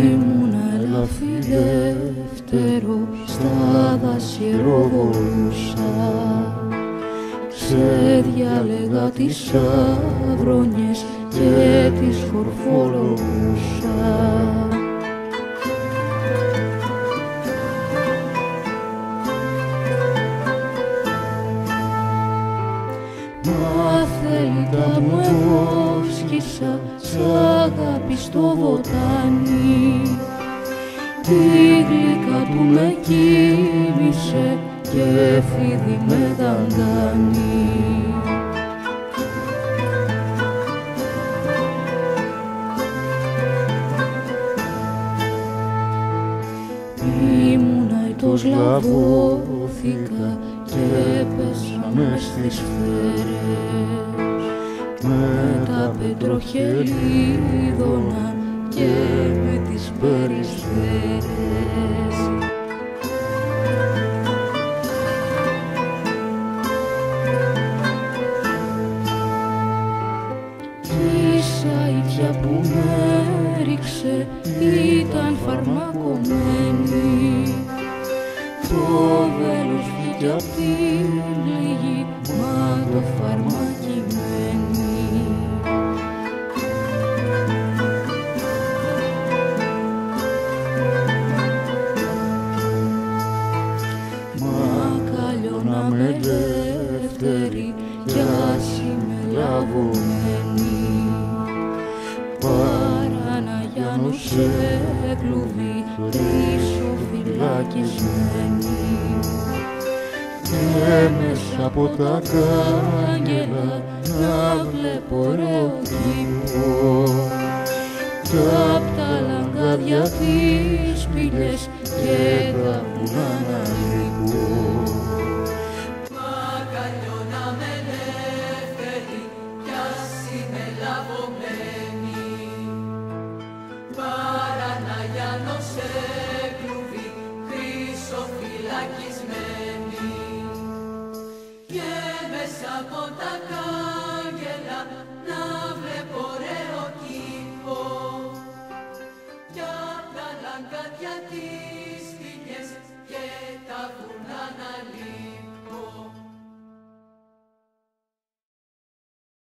Ήμουνα ελαφιλεύθερο, στα δάση ροβολούσα, ξεδιάλεγα τις αβρονιές και τις χορφολογούσα. Μα θέλητα μου εύσκησα σ' αγάπη στο βοτάνι, τη γλυκά του με κύλησε και φίδι με δαγκάνι. Ήμουνα ητός, λαβώθηκα και έπεσα μες στις σφαίρες, με τα πετροχελίδωνα και με τις περισφαίρες. Κι η σαϊτιά που με ρίξε ήταν φαρμακωμένη, το βέλος βγήκε απ' τη πληγή, μα το φαρμάκι μένει. Μα καλό να με ελεύθερη κι ας είμαι λαβωμένη, παρά να γιάνω σε κλουβί φυλακισμένη. Και μέσα από τα κάγκελα να βλέπω ωραίο κήπο, κι απ' τα λαγκάδια τις πηλιές και τα βουνά να λείπω. Μα καλό να με ελεύθερη κι ας είμαι λαβωμένη, παρά να γιάνω σε κλουβί χρυσοφυλακισμένη. Και μέσα από τα